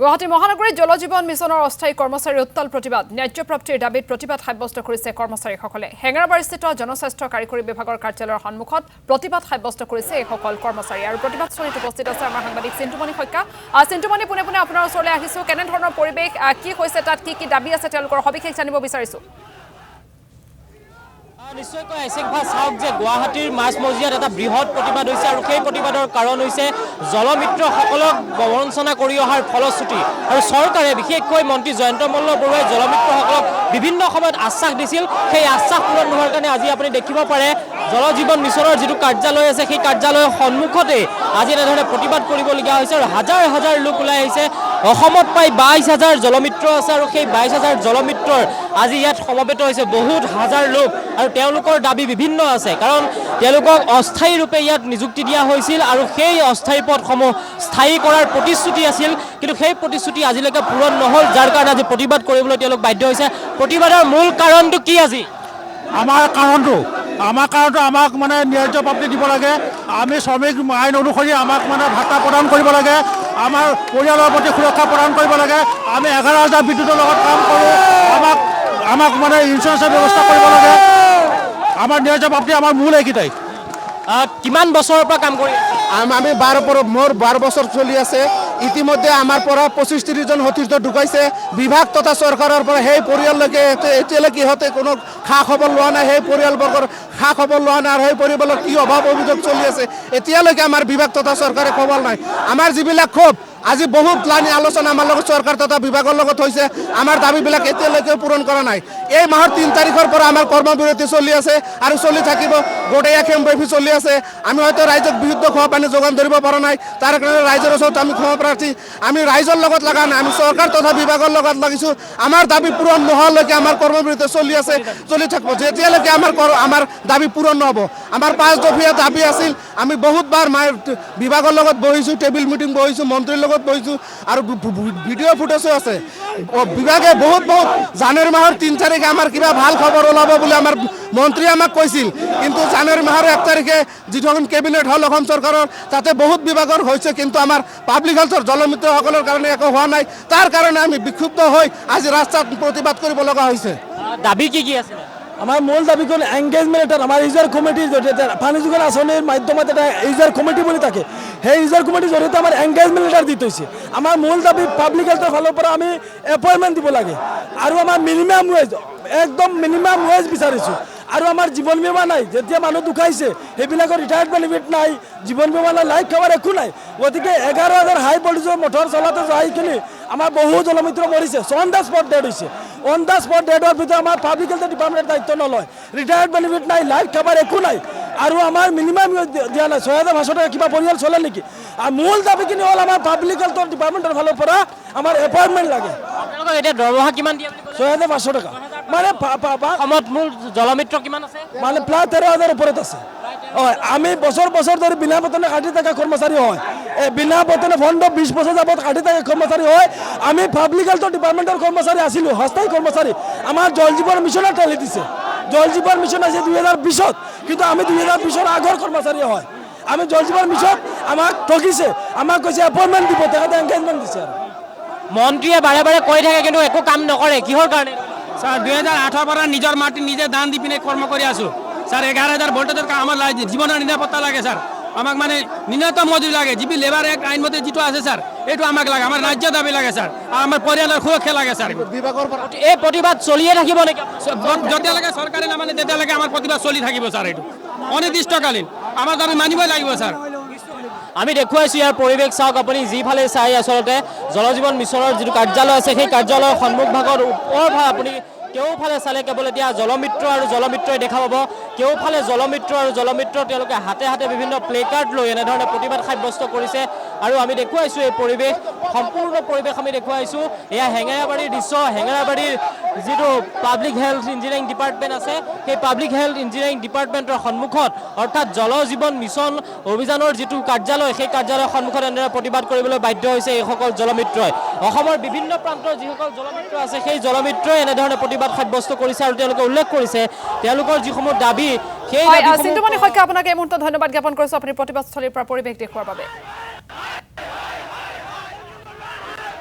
গুৱাহাটী মহানগৰীত জলজীৱন মিছনৰ অস্থায়ী কৰ্মচাৰীৰ উত্তাল প্ৰতিবাদ ন্যায্য প্ৰাপ্তিৰ দাবীত প্ৰতিবাদ সাব্যস্ত কৰিছে কৰ্মচাৰীসকলে হেঙেৰাবাৰীস্থিত জনস্বাস্থ্য কাৰিকৰী বিভাগৰ কাৰ্যালয়ৰ সন্মুখত প্ৰতিবাদ সাব্যস্ত কৰিছে এইসকল কৰ্মচাৰী আৰু প্ৰতিবাদস্থলীত উপস্থিত আছে আমাৰ সাংবাদিক চিন্তুমণি শইকীয়া চিন্তুমণি পোনে পোনে আপোনাৰ ওচৰলৈ আহিছো কেনে ধৰণৰ পৰিৱেশ কি হৈছে তাত কি দাবী আছে তেওঁলোকৰ সবিশেষ জানিব বিচাৰিছো নিশ্চয়কৈ আইসেকভা চাওক যে গুৱাহাটীৰ মাছমজিয়াত এটা বৃহৎ প্ৰতিবাদ হৈছে আৰু সেই প্ৰতিবাদৰ কাৰণ হৈছে জলমিত্ৰসকলক বঞ্চনা কৰি অহাৰ ফলশ্ৰুতি আৰু চৰকাৰে বিশেষকৈ মন্ত্ৰী জয়ন্ত মল্ল বৰুৱাই জলমিত্ৰসকলক বিভিন্ন সময়ত আশ্বাস দিছিল সেই আশ্বাস পূৰণ নোহোৱাৰ কাৰণে আজি আপুনি দেখিব পাৰে জলজীৱন মিছনৰ যিটো কাৰ্যালয় আছে সেই কাৰ্যালয়ৰ সন্মুখতে আজি এনেধৰণে প্ৰতিবাদ কৰিবলগীয়া হৈছে আৰু হাজাৰ হাজাৰ লোক ওলাই আহিছে অসমত প্ৰায় 22,000 জলমিত্ৰ আছে আৰু সেই 22,000 জলমিত্ৰৰ আজি ইয়াত সমবেত হৈছে বহুত হাজাৰ লোক আৰু তেওঁলোকৰ দাবী বিভিন্ন আছে কাৰণ তেওঁলোকক অস্থায়ী ৰূপে ইয়াত নিযুক্তি দিয়া হৈছিল আৰু সেই অস্থায়ী পদসমূহ স্থায়ী কৰাৰ প্ৰতিশ্ৰুতি আছিল কিন্তু সেই প্ৰতিশ্ৰুতি আজিলৈকে পূৰণ নহল যাৰ কাৰণে আজি প্ৰতিবাদ কৰিবলৈ তেওঁলোক বাধ্য হৈছে প্ৰতিবাদৰ মূল কাৰণটো কি আজি আমাৰ কাৰণটো আমাক মানে ন্যায্য প্ৰাপ্তি দিব লাগে আমি শ্ৰমিক আইন অনুসৰি আমাক মানে ভাতা প্ৰদান কৰিব লাগে আমাৰ পৰিয়ালৰ প্ৰতি সুৰক্ষা প্ৰদান কৰিব লাগে আমি 11,000 বিদ্যুতৰ লগত কাম কৰোঁ আমাক মানে ইঞ্চুৰেঞ্চৰ ব্যৱস্থা কৰিব লাগে আমাৰ ন্যায্য প্ৰাপ্তি আমাৰ মূল এইকেইটাই কিমান বছৰৰ পৰা কাম কৰি আমি 12 বছৰ চলি আছে ইতিমধ্যে আমাৰ পৰা 25-30 জন সতীৰ্থ ঢুকাইছে বিভাগ তথা চৰকাৰৰ পৰা সেই পৰিয়াললৈকে এতিয়ালৈকে ইহঁতে কোনো খা খবৰ লোৱা নাই সেই পৰিয়ালবৰ্গৰ খা খবৰ লোৱা নাই আৰু সেই পৰিয়ালৰ কি অভাৱ অভিযোগ চলি আছে এতিয়ালৈকে আমাৰ বিভাগ তথা চৰকাৰে খবৰ নাই আমাৰ যিবিলাক ক্ষোভ আজি বহুত লাইন আলোচনা আমাৰ লগত চৰকাৰ তথা বিভাগৰ লগত হৈছে আমাৰ দাবীবিলাক এতিয়ালৈকে পূৰণ কৰা নাই এই মাহৰ 3 তাৰিখৰ পৰা আমাৰ কৰ্মবিৰতি চলি আছে আৰু চলি থাকিব গোটেই খেমবেফি চলি আছে আমি হয়তো ৰাইজক বিশুদ্ধ খোৱা পানী যোগান ধৰিব পৰা নাই তাৰ কাৰণে ৰাইজৰ ওচৰত আমি ক্ষমা প্ৰাৰ্থী আমি ৰাইজৰ লগত লগা নাই আমি চৰকাৰ তথা বিভাগৰ লগত লাগিছোঁ আমাৰ দাবী পূৰণ নোহোৱালৈকে আমাৰ কৰ্মবিৰতি চলি আছে চলি থাকিব যেতিয়ালৈকে আমাৰ দাবী পূৰণ নহ'ব আমাৰ 5 দফীয়া দাবী আছিল আমি বহুতবাৰ বিভাগৰ লগত বহিছোঁ টেবিল মিটিং বহিছোঁ মন্ত্ৰীৰ লগত বহিছোঁ আৰু ভিডিঅ' ফুটেজো আছে বিভাগে বহুত জানুৱাৰী মাহৰ 3 তাৰিখে আমাৰ কিবা ভাল খবৰ ওলাব বুলি আমাৰ মন্ত্ৰীয়ে আমাক কৈছিল কিন্তু জানুৱাৰী মাহৰ 1 তাৰিখে যিখন কেবিনেট হ'ল অসম চৰকাৰৰ তাতে বহুত বিভাগৰ হৈছে কিন্তু আমাৰ পাব্লিক হেল্থৰ জলমিত্ৰসকলৰ কাৰণে একো হোৱা নাই তাৰ কাৰণে আমি বিক্ষুব্ধ হৈ আজি ৰাস্তাত প্ৰতিবাদ কৰিব লগা হৈছে দাবী কি আছে আমাৰ মূল দাবীখন এংগেজমেণ্ট আমাৰ ইউজাৰ কমিটিৰ জৰিয়তে পানী যোগান আঁচনিৰ মাধ্যমত এটা ইউজাৰ কমিটি বুলি থাকে সেই ইউজাৰ কমিটিৰ জৰিয়তে আমাৰ এংগেজমেণ্ট লেটাৰ দি থৈছে আমাৰ মূল দাবী পাব্লিক হেল্থৰ ফালৰ পৰা আমি এপইণ্টমেণ্ট দিব লাগে আৰু আমাৰ মিনিমাম ৱেজ একদম মিনিমাম ৱেজ বিচাৰিছোঁ আৰু আমাৰ জীৱন বীমা নাই যেতিয়া মানুহ ঢুকাইছে সেইবিলাকৰ ৰিটায়াৰ্ড বেনিফিট নাই জীৱন বীমা নাই লাইফ কভাৰ একো নাই গতিকে 11,000 হাই ভল্টেজৰ মটৰ চলাতে যাই কিনি আমাৰ বহু জলমিত্ৰ মৰিছে অন দ্য স্পট ডেড হৈছে অন দ্য স্পট ডেডৰ ভিতৰত আমাৰ পাব্লিক হেল্থ ডিপাৰ্টমেণ্টে দায়িত্ব নলয় ৰিটায়াৰ্ড বেনিফিট নাই লাইফ কভাৰ একো নাই আৰু আমাৰ মিনিমাম দিয়া নাই 6,500 টকা কিবা পৰিয়াল চলে নেকি আৰু মূল দাবীখিনি হ'ল আমাৰ পাব্লিক হেল্থৰ ডিপাৰ্টমেণ্টৰ ফালৰ পৰা আমাৰ এপইণ্টমেণ্ট লাগে এতিয়া দৰমহা কিমান দিয়ে 6,500 টকা মানে অসমত মূল জলমিত্ৰ কিমান আছে মানে প্ৰায় 13,000 ওপৰত আছে হয় আমি বছৰ ধৰি বিনা বেতনে কাটি থকা কৰ্মচাৰী হয় বিনা বেতনে ফণ্ড 20 বছৰ যাবত কাটি থকা কৰ্মচাৰী হয় আমি পাব্লিক হেল্থৰ ডিপাৰ্টমেণ্টৰ কৰ্মচাৰী আছিলোঁ অস্থায়ী কৰ্মচাৰী আমাৰ জল জীৱন মিছনত ঠেলি দিছে জল জীৱন মিছন আছে 2020ত কিন্তু আমি 2020ৰ আগৰ কৰ্মচাৰী হয় আমি জল জীৱন মিছন আমাক ঠগিছে আমাক কৈছে এপইণ্টমেণ্ট দিব তেখেতে এংগেজমেণ্ট দিছে আৰু মন্ত্ৰীয়ে বাৰে বাৰে কৈ থাকে কিন্তু একো কাম নকৰে কিহৰ কাৰণে স্যাৰ 2008 পৰা নিজৰ মাটি নিজে দান দি পিনে কৰ্ম কৰি আছোঁ স্যাৰ 11,000 ভোল্টেজৰ আমাৰ জীৱনৰ নিৰাপত্তা লাগে স্যাৰ আমাক মানে ন্যূনতম মজুৰি লাগে যিবি লেবাৰ এক আইনমতে যিটো আছে স্যাৰ এইটো আমাক লাগে আমাৰ ৰাজ্য দাবী লাগে স্যাৰ আৰু আমাৰ পৰিয়ালৰ সুৰক্ষা লাগে স্যাৰ এই প্ৰতিবাদ চলিয়ে থাকিব নেকি যেতিয়ালৈকে চৰকাৰে নামানে তেতিয়ালৈকে আমাৰ প্ৰতিবাদ চলি থাকিব স্যাৰ এইটো অনিৰ্দিষ্টকালীন আমাৰ দাবী মানিবই লাগিব স্যাৰ আমি দেখুৱাইছোঁ ইয়াৰ পৰিৱেশ চাওক আপুনি যিফালে চাই আচলতে জলজীৱন মিছনৰ যিটো কাৰ্যালয় আছে সেই কাৰ্যালয়ৰ সন্মুখ ভাগত ওপৰফালে আপুনি কেউফালে চালে কেৱল এতিয়া জলমিত্ৰ আৰু জলমিত্ৰই দেখা পাব কেউফালে জলমিত্ৰ আৰু জলমিত্ৰ তেওঁলোকে হাতে হাতে বিভিন্ন প্লে কাৰ্ড লৈ এনেধৰণে প্ৰতিবাদ সাব্যস্ত কৰিছে আৰু আমি দেখুৱাইছোঁ এই পৰিৱেশ সম্পূৰ্ণ পৰিৱেশ আমি দেখুৱাইছোঁ এয়া হেঙেৰাবাৰীৰ দৃশ্য হেঙেৰাবাৰীৰ যিটো পাব্লিক হেল্থ ইঞ্জিনিয়াৰিং ডিপাৰ্টমেণ্ট আছে সেই পাব্লিক হেল্থ ইঞ্জিনিয়াৰিং ডিপাৰ্টমেণ্টৰ সন্মুখত অৰ্থাৎ জলজীৱন মিছন অভিযানৰ যিটো কাৰ্যালয় সেই কাৰ্যালয়ৰ সন্মুখত এনেদৰে প্ৰতিবাদ কৰিবলৈ বাধ্য হৈছে এইসকল জলমিত্ৰই অসমৰ বিভিন্ন প্ৰান্তৰ যিসকল জলমিত্ৰ আছে সেই জলমিত্ৰই এনেধৰণে প্ৰতিবাদ সাব্যস্ত কৰিছে আৰু তেওঁলোকে উল্লেখ কৰিছে তেওঁলোকৰ যিসমূহ দাবী সেই চিন্তুমণি শইকীয়া আপোনাক এই মুহূৰ্তত ধন্যবাদ জ্ঞাপন কৰিছোঁ আপুনি প্ৰতিবাদস্থলীৰ পৰা পৰিৱেশ দেখুওৱাৰ বাবে